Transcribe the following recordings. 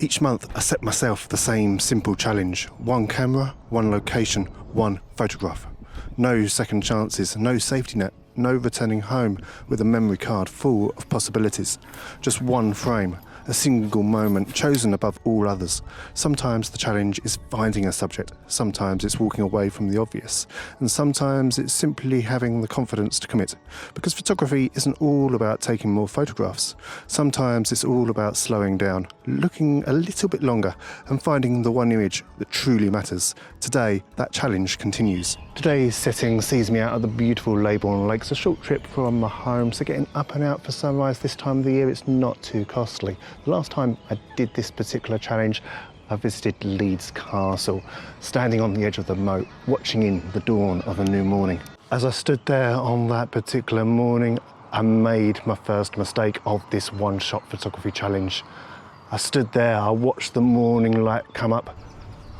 Each month I set myself the same simple challenge. One camera, one location, one photograph. No second chances, no safety net, no returning home with a memory card full of possibilities. Just one frame, a single moment chosen above all others. Sometimes the challenge is finding a subject, sometimes it's walking away from the obvious, and sometimes it's simply having the confidence to commit. Because photography isn't all about taking more photographs. Sometimes it's all about slowing down, looking a little bit longer, and finding the one image that truly matters. Today, that challenge continues. Today's setting sees me out at the beautiful Leybourne Lakes, a short trip from my home, so getting up and out for sunrise this time of the year, it's not too costly. The last time I did this particular challenge, I visited Leeds Castle, standing on the edge of the moat, watching in the dawn of a new morning. As I stood there on that particular morning, I made my first mistake of this one-shot photography challenge. I stood there, I watched the morning light come up,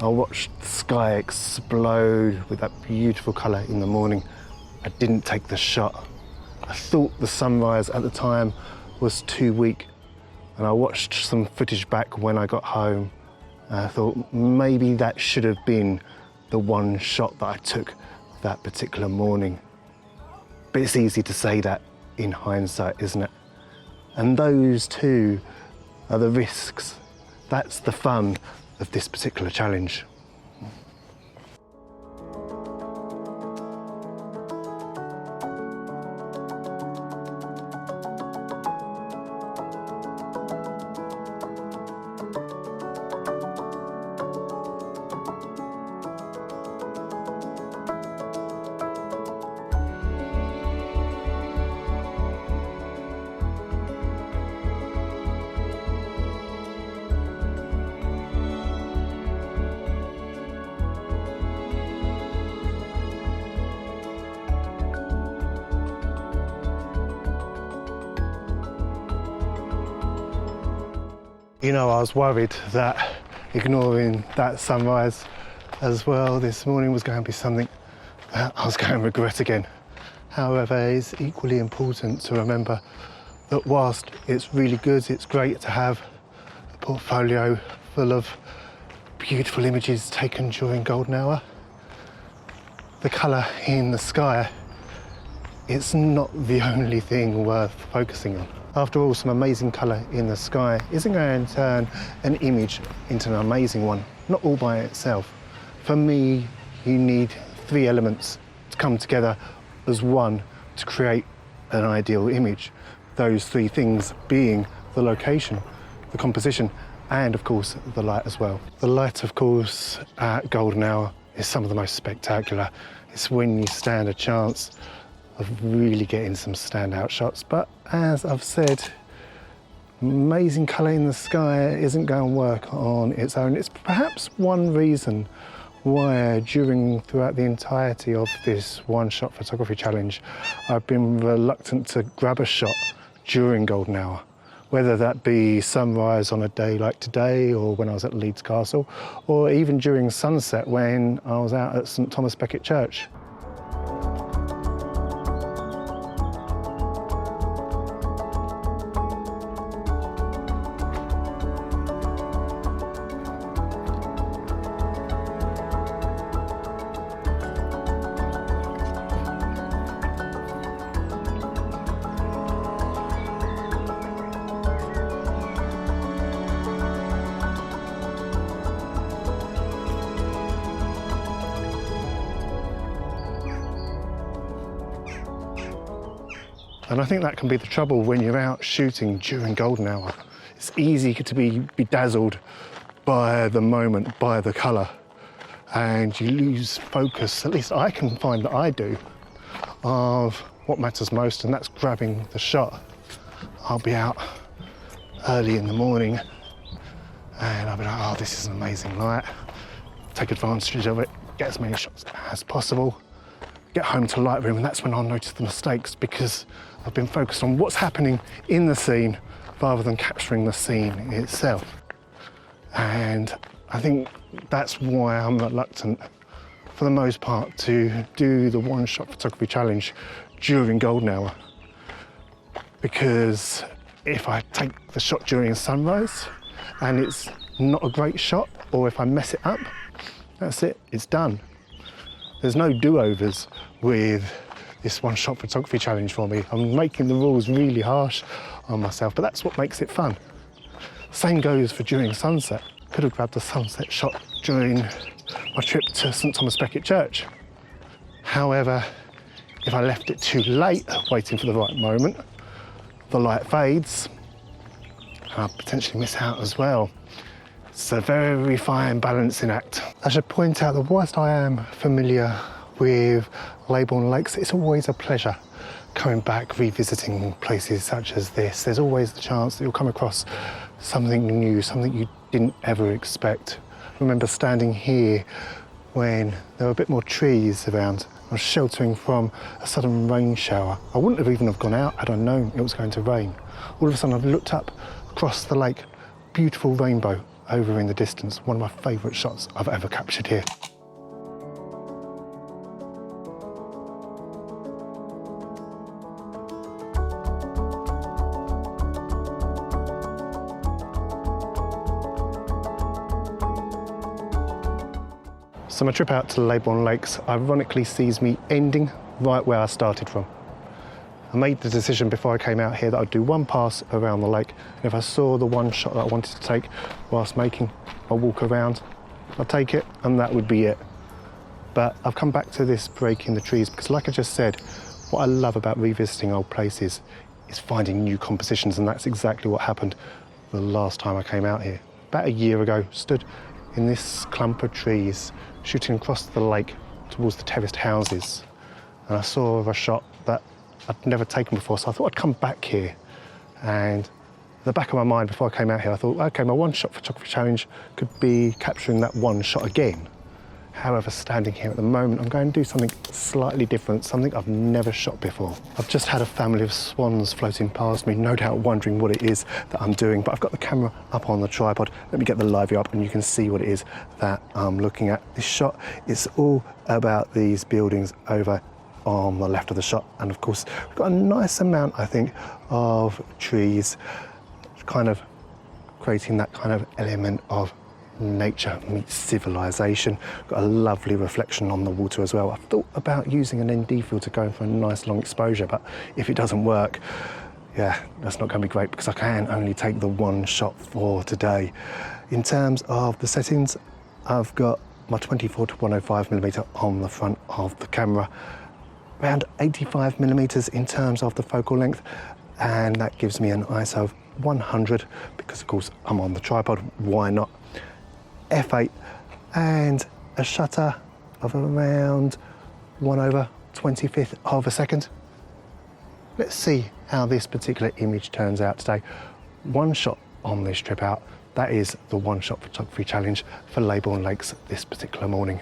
I watched the sky explode with that beautiful colour in the morning. I didn't take the shot. I thought the sunrise at the time was too weak, and I watched some footage back when I got home, and I thought maybe that should have been the one shot that I took that particular morning. But it's easy to say that in hindsight, isn't it? And those two are the risks. That's the fun of this particular challenge. You know, I was worried that ignoring that sunrise as well this morning was going to be something that I was going to regret again. However, it's equally important to remember that whilst it's really good, it's great to have a portfolio full of beautiful images taken during golden hour, the colour in the sky, it's not the only thing worth focusing on. After all, some amazing colour in the sky isn't going to turn an image into an amazing one, not all by itself. For me, you need three elements to come together as one to create an ideal image. Those three things being the location, the composition, and of course, the light as well. The light, of course, at golden hour is some of the most spectacular. It's when you stand a chance of really getting some standout shots. But as I've said, amazing colour in the sky isn't going to work on its own. It's perhaps one reason why throughout the entirety of this one-shot photography challenge, I've been reluctant to grab a shot during golden hour, whether that be sunrise on a day like today or when I was at Leeds Castle, or even during sunset when I was out at St Thomas Becket Church. And I think that can be the trouble when you're out shooting during golden hour. It's easy to be bedazzled by the moment, by the colour, and you lose focus, at least I can find that I do, of what matters most, and that's grabbing the shot. I'll be out early in the morning and I'll be like, oh, this is an amazing light. Take advantage of it, get as many shots as possible, get home to Lightroom, and that's when I'll notice the mistakes, because I've been focused on what's happening in the scene rather than capturing the scene itself. And I think that's why I'm reluctant, for the most part, to do the one-shot photography challenge during golden hour. Because if I take the shot during sunrise and it's not a great shot, or if I mess it up, that's it, it's done. There's no do-overs with this one-shot photography challenge for me. I'm making the rules really harsh on myself, but that's what makes it fun. Same goes for during sunset. Could have grabbed a sunset shot during my trip to St Thomas Becket Church. However, if I left it too late, waiting for the right moment, the light fades, I'll potentially miss out as well. It's a very fine balancing act. I should point out that whilst I am familiar with Leybourne Lakes, it's always a pleasure coming back, revisiting places such as this. There's always the chance that you'll come across something new, something you didn't ever expect. I remember standing here when there were a bit more trees around. I was sheltering from a sudden rain shower. I wouldn't have even have gone out had I known it was going to rain. All of a sudden I've looked up across the lake, beautiful rainbow over in the distance, one of my favourite shots I've ever captured here. So my trip out to Leybourne Lakes ironically sees me ending right where I started from. I made the decision before I came out here that I'd do one pass around the lake, and if I saw the one shot that I wanted to take whilst making a walk around, I'd take it and that would be it. But I've come back to this break in the trees because, like I just said, what I love about revisiting old places is finding new compositions, and that's exactly what happened the last time I came out here. About a year ago, stood in this clump of trees, shooting across the lake towards the terraced houses, and I saw a shot that I'd never taken before, so I thought I'd come back here. And at the back of my mind before I came out here, I thought, okay, my one-shot photography challenge could be capturing that one shot again. However, standing here at the moment, I'm going to do something slightly different, something I've never shot before. I've just had a family of swans floating past me, no doubt wondering what it is that I'm doing, but I've got the camera up on the tripod. Let me get the live view up and you can see what it is that I'm looking at. This shot is all about these buildings over on the left of the shot, and of course we've got a nice amount, I think, of trees, kind of creating that kind of element of nature meets civilization. Got a lovely reflection on the water as well. I thought about using an ND filter going for a nice long exposure, but if it doesn't work, yeah, that's not going to be great because I can only take the one shot for today. In terms of the settings, I've got my 24 to 105mm on the front of the camera, around 85mm in terms of the focal length, and that gives me an ISO of 100 because of course I'm on the tripod, why not? F8 and a shutter of around 1/25th of a second. Let's see how this particular image turns out today. One shot on this trip out, that is the one shot photography challenge for Leybourne Lakes this particular morning.